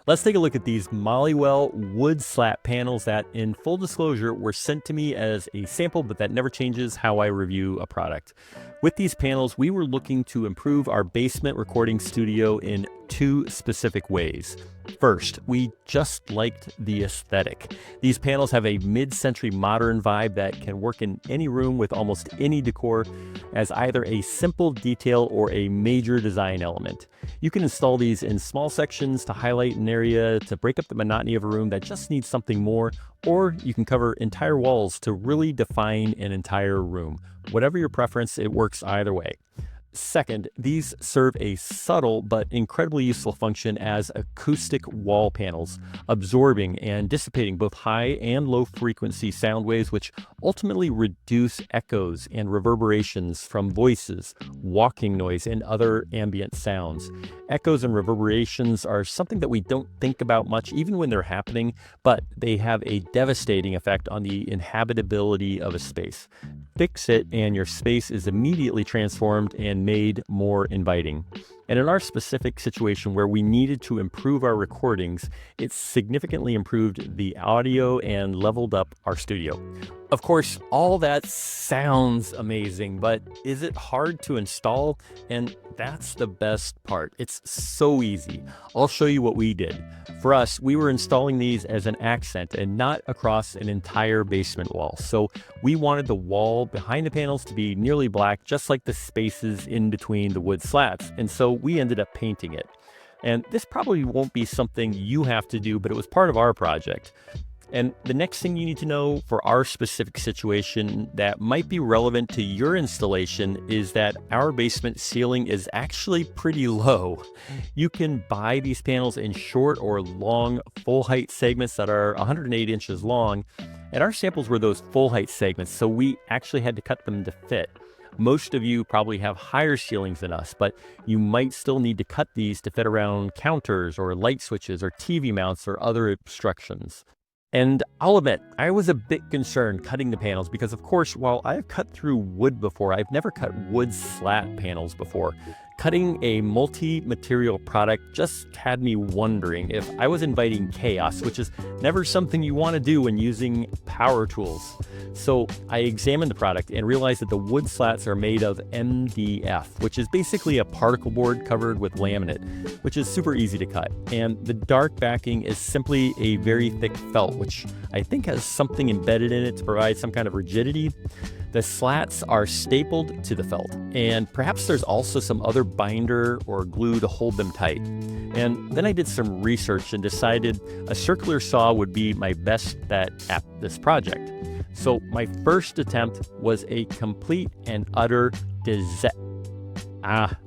Let's take a look at these Mollywell wood slat panels that, in full disclosure, were sent to me as a sample, but that never changes how I review a product. With these panels, we were looking to improve our basement recording studio in two specific ways. First, we just liked the aesthetic. These panels have a mid-century modern vibe that can work in any room with almost any decor as either a simple detail or a major design element. You can install these in small sections to highlight an area, to break up the monotony of a room that just needs something more, or you can cover entire walls to really define an entire room. Whatever your preference, it works either way. Second, these serve a subtle but incredibly useful function as acoustic wall panels, absorbing and dissipating both high and low frequency sound waves, which ultimately reduce echoes and reverberations from voices, walking noise, and other ambient sounds. Echoes and reverberations are something that we don't think about much, even when they're happening, but they have a devastating effect on the inhabitability of a space. Fix it, and your space is immediately transformed and made more inviting. And in our specific situation where we needed to improve our recordings, it significantly improved the audio and leveled up our studio. Of course, all that sounds amazing, but is it hard to install? And that's the best part. It's so easy. I'll show you what we did. For us, we were installing these as an accent and not across an entire basement wall. So we wanted the wall behind the panels to be nearly black, just like the spaces in between the wood slats. And so we ended up painting it. And this probably won't be something you have to do, but it was part of our project. And the next thing you need to know for our specific situation that might be relevant to your installation is that our basement ceiling is actually pretty low. You can buy these panels in short or long full height segments that are 108 inches long. And our samples were those full height segments, so we actually had to cut them to fit. Most of you probably have higher ceilings than us, but you might still need to cut these to fit around counters or light switches or TV mounts or other obstructions. And I'll admit, I was a bit concerned cutting the panels because, of course, while I've cut through wood before, I've never cut wood slat panels before. Cutting a multi-material product just had me wondering if I was inviting chaos, which is never something you want to do when using power tools. So I examined the product and realized that the wood slats are made of MDF, which is basically a particle board covered with laminate, which is super easy to cut. And the dark backing is simply a very thick felt, which I think has something embedded in it to provide some kind of rigidity. The slats are stapled to the felt, and perhaps there's also some other binder or glue to hold them tight. And then I did some research and decided a circular saw would be my best bet at this project. So my first attempt was a complete and utter disaster.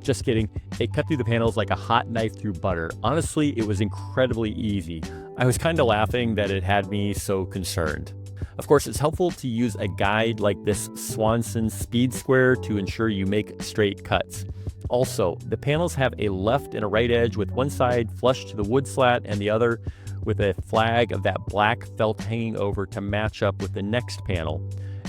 Just kidding. It cut through the panels like a hot knife through butter. Honestly, it was incredibly easy. I was kind of laughing that it had me so concerned. Of course, it's helpful to use a guide like this Swanson Speed Square to ensure you make straight cuts. Also, the panels have a left and a right edge with one side flush to the wood slat and the other with a flag of that black felt hanging over to match up with the next panel.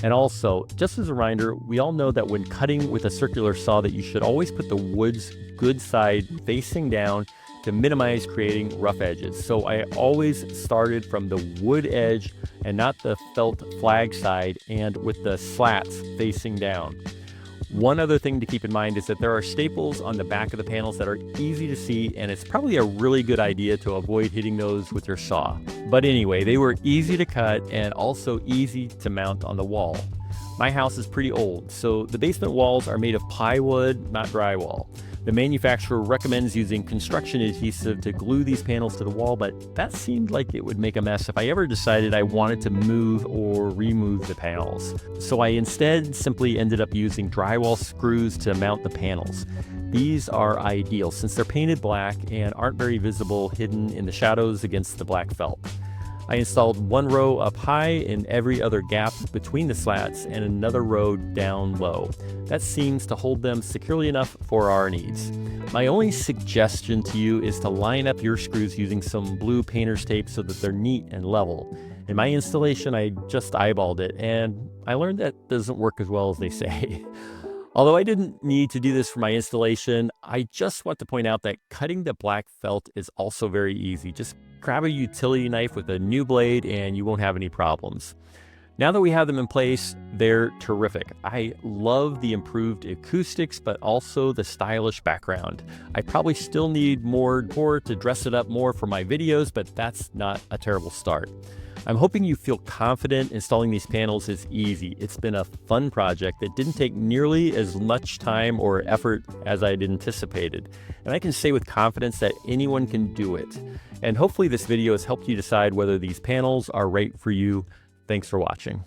And also, just as a reminder, we all know that when cutting with a circular saw that you should always put the wood's good side facing down to minimize creating rough edges. So I always started from the wood edge and not the felt flag side, and with the slats facing down. One other thing to keep in mind is that there are staples on the back of the panels that are easy to see, and it's probably a really good idea to avoid hitting those with your saw. But anyway, they were easy to cut and also easy to mount on the wall. My house is pretty old, so the basement walls are made of plywood, not drywall. The manufacturer recommends using construction adhesive to glue these panels to the wall, but that seemed like it would make a mess if I ever decided I wanted to move or remove the panels. So I instead simply ended up using drywall screws to mount the panels. These are ideal since they're painted black and aren't very visible hidden in the shadows against the black felt. I installed one row up high in every other gap between the slats and another row down low. That seems to hold them securely enough for our needs. My only suggestion to you is to line up your screws using some blue painter's tape so that they're neat and level. In my installation, I just eyeballed it, and I learned that doesn't work as well as they say. Although I didn't need to do this for my installation, I just want to point out that cutting the black felt is also very easy. Just grab a utility knife with a new blade and you won't have any problems. Now that we have them in place, they're terrific. I love the improved acoustics, but also the stylish background. I probably still need more to dress it up more for my videos, but that's not a terrible start. I'm hoping you feel confident installing these panels is easy. It's been a fun project that didn't take nearly as much time or effort as I'd anticipated. And I can say with confidence that anyone can do it. And hopefully this video has helped you decide whether these panels are right for you. Thanks for watching.